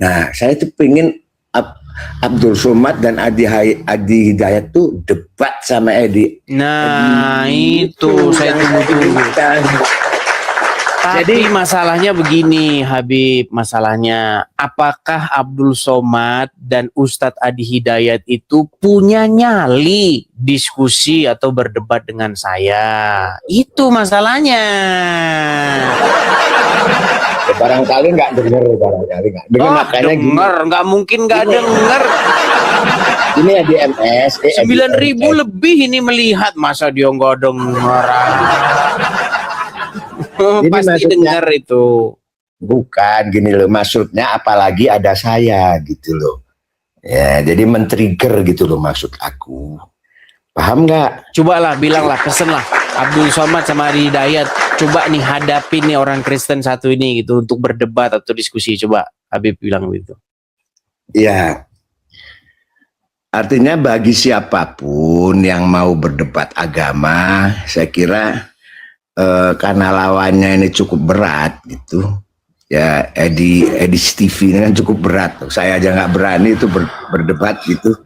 Nah, saya tuh pengen Abdul Somad dan Adi Hidayat tuh debat sama Edi. Nah, itu saya tunggu-tunggu. Tapi masalahnya begini, Habib, masalahnya apakah Abdul Somad dan Ustadz Adi Hidayat itu punya nyali diskusi atau berdebat dengan saya? Itu masalahnya. Barangkali nggak dengar, barangkali nggak dengar, makanya denger, nggak mungkin nggak denger. Ini ya di MS 9.000 lebih ini melihat, masa dia nggak denger? Pasti dengar itu. Bukan gini loh, maksudnya apalagi ada saya gitu loh. Ya, jadi men-trigger gitu loh maksud aku. Paham nggak? Cobalah, bilanglah, pesenlah Abdul Somad sama Adi Hidayat, coba nih hadapin nih orang Kristen satu ini gitu untuk berdebat atau diskusi. Coba Habib bilang begitu. Ya. Artinya bagi siapapun yang mau berdebat agama, saya kira karena lawannya ini cukup berat gitu ya, Edi Stevie ini kan cukup berat, saya aja nggak berani itu berdebat gitu.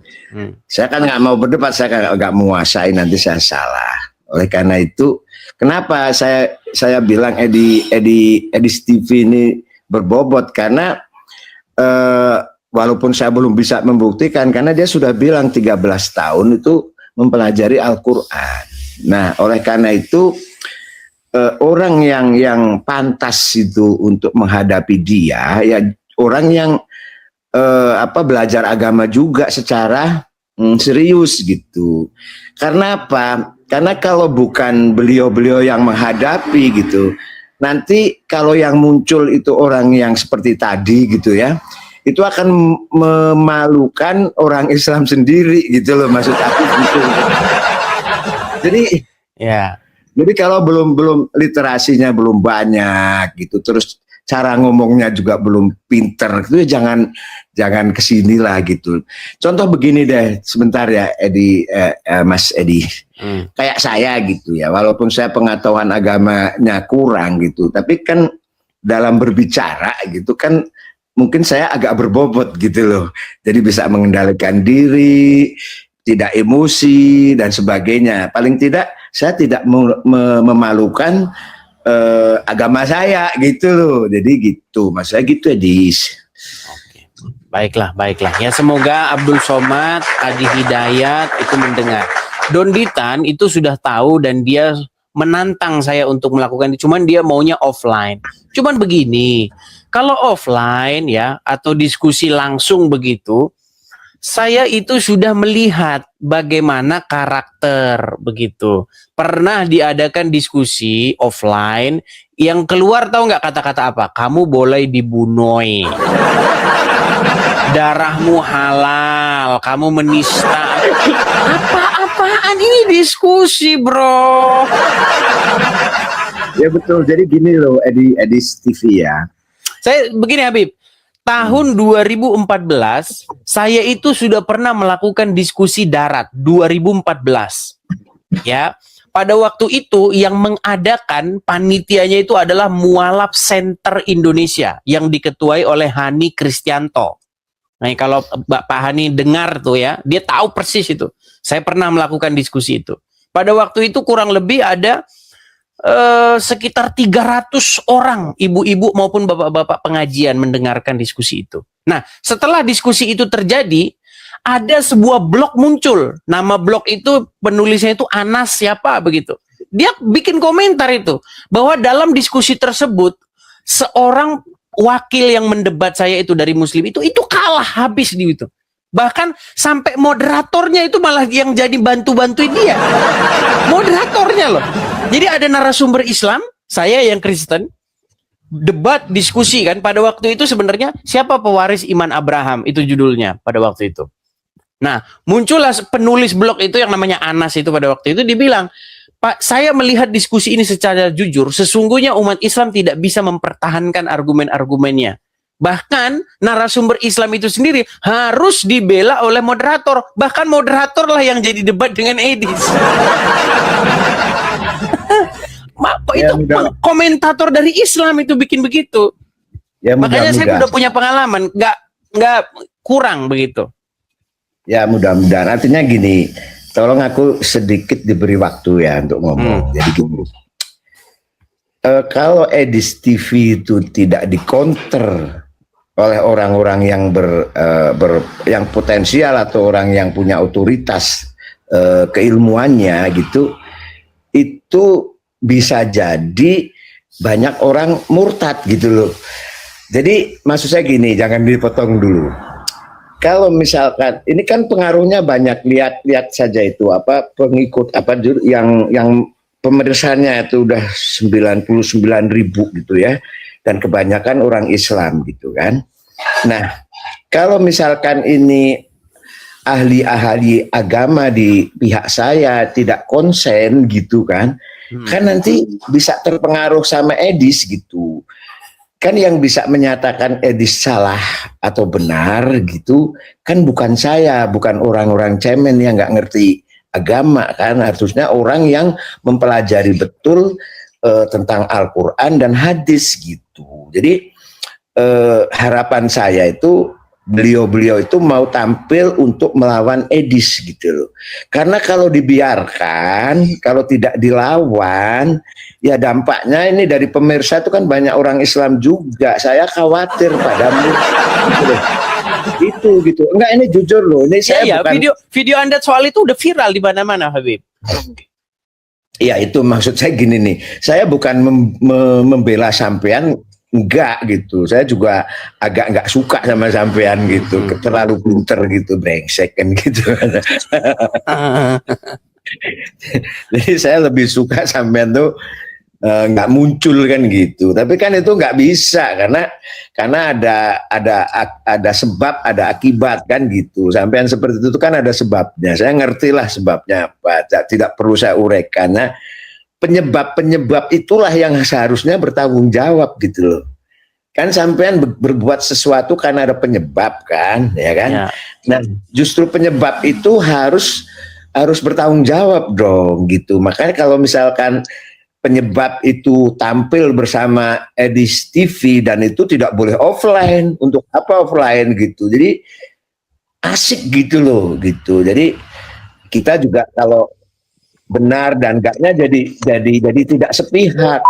Saya kan nggak mau berdebat, saya nggak menguasai, nanti saya salah. Oleh karena itu kenapa saya bilang Edi Stevie ini berbobot, karena walaupun saya belum bisa membuktikan, karena dia sudah bilang 13 tahun itu mempelajari Al-Quran. Nah, oleh karena itu orang yang pantas itu untuk menghadapi dia ya orang yang belajar agama juga secara serius gitu. Karena apa? Karena kalau bukan beliau-beliau yang menghadapi gitu, nanti kalau yang muncul itu orang yang seperti tadi gitu ya, itu akan memalukan orang Islam sendiri gitu loh, maksud aku gitu. Jadi ya. Jadi kalau belum literasinya belum banyak gitu, terus cara ngomongnya juga belum pinter, itu ya jangan kesini lah gitu. Contoh begini deh, sebentar ya Mas Edi, kayak saya gitu ya, walaupun saya pengetahuan agamanya kurang gitu, tapi kan dalam berbicara gitu kan mungkin saya agak berbobot gitu loh, jadi bisa mengendalikan diri, tidak emosi dan sebagainya. Paling tidak saya tidak memalukan agama saya gitu loh. Jadi gitu, maksudnya gitu ya, Dis. Oke. Baiklah. Ya semoga Abdul Somad, Adi Hidayat itu mendengar. Don Ditan itu sudah tahu dan dia menantang saya untuk melakukan, cuman dia maunya offline. Cuman begini, kalau offline ya atau diskusi langsung begitu, saya itu sudah melihat bagaimana karakter begitu. Pernah diadakan diskusi offline yang keluar, tahu nggak kata-kata apa? Kamu boleh dibunuh, darahmu halal, kamu menista. Apa-apaan ini diskusi, bro? Ya betul. Jadi gini loh, Edi TV ya. Saya begini Habib. Tahun 2014 saya itu sudah pernah melakukan diskusi darat 2014 ya. Pada waktu itu yang mengadakan panitianya itu adalah Mualaf Center Indonesia yang diketuai oleh Hani Kristianto. Nah, kalau Pak Hani dengar tuh ya, dia tahu persis itu. Saya pernah melakukan diskusi itu. Pada waktu itu kurang lebih ada sekitar 300 orang ibu-ibu maupun bapak-bapak pengajian mendengarkan diskusi itu. Nah, setelah diskusi itu terjadi, ada sebuah blog muncul. Nama blog itu penulisnya itu Anas siapa begitu. Dia bikin komentar itu bahwa dalam diskusi tersebut seorang wakil yang mendebat saya itu dari Muslim itu kalah habis di itu. Bahkan sampai moderatornya itu malah yang jadi bantu-bantuin dia. Moderatornya loh. Jadi ada narasumber Islam, saya yang Kristen, debat diskusi kan. Pada waktu itu sebenarnya siapa pewaris iman Abraham, itu judulnya pada waktu itu. Nah, muncullah penulis blog itu yang namanya Anas itu pada waktu itu, dibilang, Pak, saya melihat diskusi ini secara jujur, sesungguhnya umat Islam tidak bisa mempertahankan argumen-argumennya. Bahkan narasumber Islam itu sendiri harus dibela oleh moderator. Bahkan moderator lah yang jadi debat dengan Edis. Itu komentator dari Islam itu bikin begitu. Ya, makanya saya udah punya pengalaman. nggak kurang begitu. Ya mudah-mudahan. Artinya gini, tolong aku sedikit diberi waktu ya untuk ngomong. Jadi gini, kalau Edis TV itu tidak dikonter oleh orang-orang yang yang potensial atau orang yang punya otoritas keilmuannya gitu, itu bisa jadi banyak orang murtad gitu loh. Jadi maksud saya gini, jangan dipotong dulu. Kalau misalkan ini kan pengaruhnya banyak, lihat saja itu apa pengikut apa yang pemirsanya itu udah 99.000 gitu ya, dan kebanyakan orang Islam gitu kan. Nah, kalau misalkan ini ahli-ahli agama di pihak saya tidak konsen gitu kan, kan nanti bisa terpengaruh sama Edis gitu. Kan yang bisa menyatakan Edis salah atau benar gitu kan bukan saya, bukan orang-orang cemen yang nggak ngerti agama kan, harusnya orang yang mempelajari betul tentang Al-Quran dan hadis gitu. Jadi harapan saya itu beliau-beliau itu mau tampil untuk melawan Edis gitu loh. Karena kalau dibiarkan, kalau tidak dilawan, ya dampaknya ini dari pemirsa itu kan banyak orang Islam juga. Saya khawatir padamu. Itu gitu. Enggak, ini jujur loh. Ini saya bukan video Anda soal itu udah viral di mana-mana, Habib. Ya itu maksud saya gini nih. Saya bukan membela sampean, enggak gitu. Saya juga agak enggak suka sama sampean gitu. Terlalu pinter gitu, brengsek kan gitu. Jadi saya lebih suka sampean tuh nggak muncul kan gitu. Tapi kan itu nggak bisa karena ada sebab, ada akibat kan gitu. Sampean seperti itu kan ada sebabnya. Saya ngerti lah sebabnya apa. Tidak perlu saya uraikan. Nah, penyebab itulah yang seharusnya bertanggung jawab gitu loh. Kan sampean berbuat sesuatu karena ada penyebab kan, ya kan? Ya. Nah, justru penyebab itu harus bertanggung jawab dong gitu. Makanya kalau misalkan penyebab itu tampil bersama Edis TV dan itu tidak boleh offline, untuk apa offline gitu. Jadi asik gitu loh gitu. Jadi kita juga kalau benar dan enggaknya jadi tidak sepihak.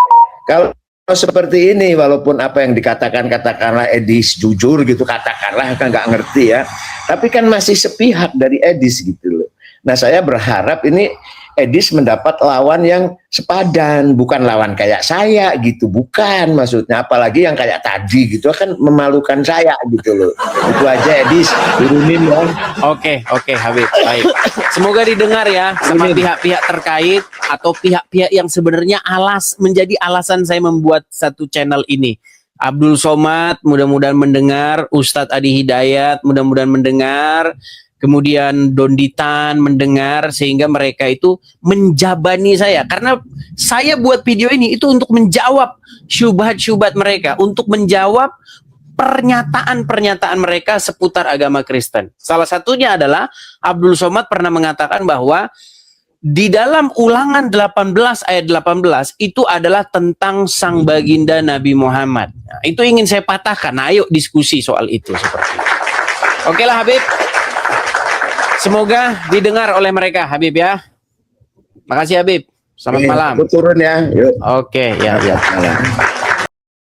Kalau seperti ini, walaupun apa yang katakanlah Edis jujur gitu, katakanlah kan nggak ngerti ya, tapi kan masih sepihak dari Edis gitu loh. Nah, saya berharap ini Edis mendapat lawan yang sepadan, bukan lawan kayak saya gitu, bukan maksudnya, apalagi yang kayak tadi gitu kan memalukan saya gitu loh. Itu aja Edis, turunin ya. Oke, Habib, baik. Semoga didengar ya sama pihak-pihak terkait atau pihak-pihak yang sebenarnya menjadi alasan saya membuat satu channel ini. Abdul Somad mudah-mudahan mendengar, Ustadz Adi Hidayat mudah-mudahan mendengar, kemudian Donditan mendengar, sehingga mereka itu menjabani saya. Karena saya buat video ini itu untuk menjawab syubhat-syubhat mereka, untuk menjawab pernyataan-pernyataan mereka seputar agama Kristen. Salah satunya adalah Abdul Somad pernah mengatakan bahwa di dalam Ulangan 18 ayat 18 itu adalah tentang sang baginda Nabi Muhammad. Nah, itu ingin saya patahkan. Nah, ayo diskusi soal itu seperti itu. Oke lah Habib. Semoga didengar oleh mereka, Habib ya. Makasih Habib. Selamat malam. Aku turun ya. Yuk. Oke, ya. Selamat malam.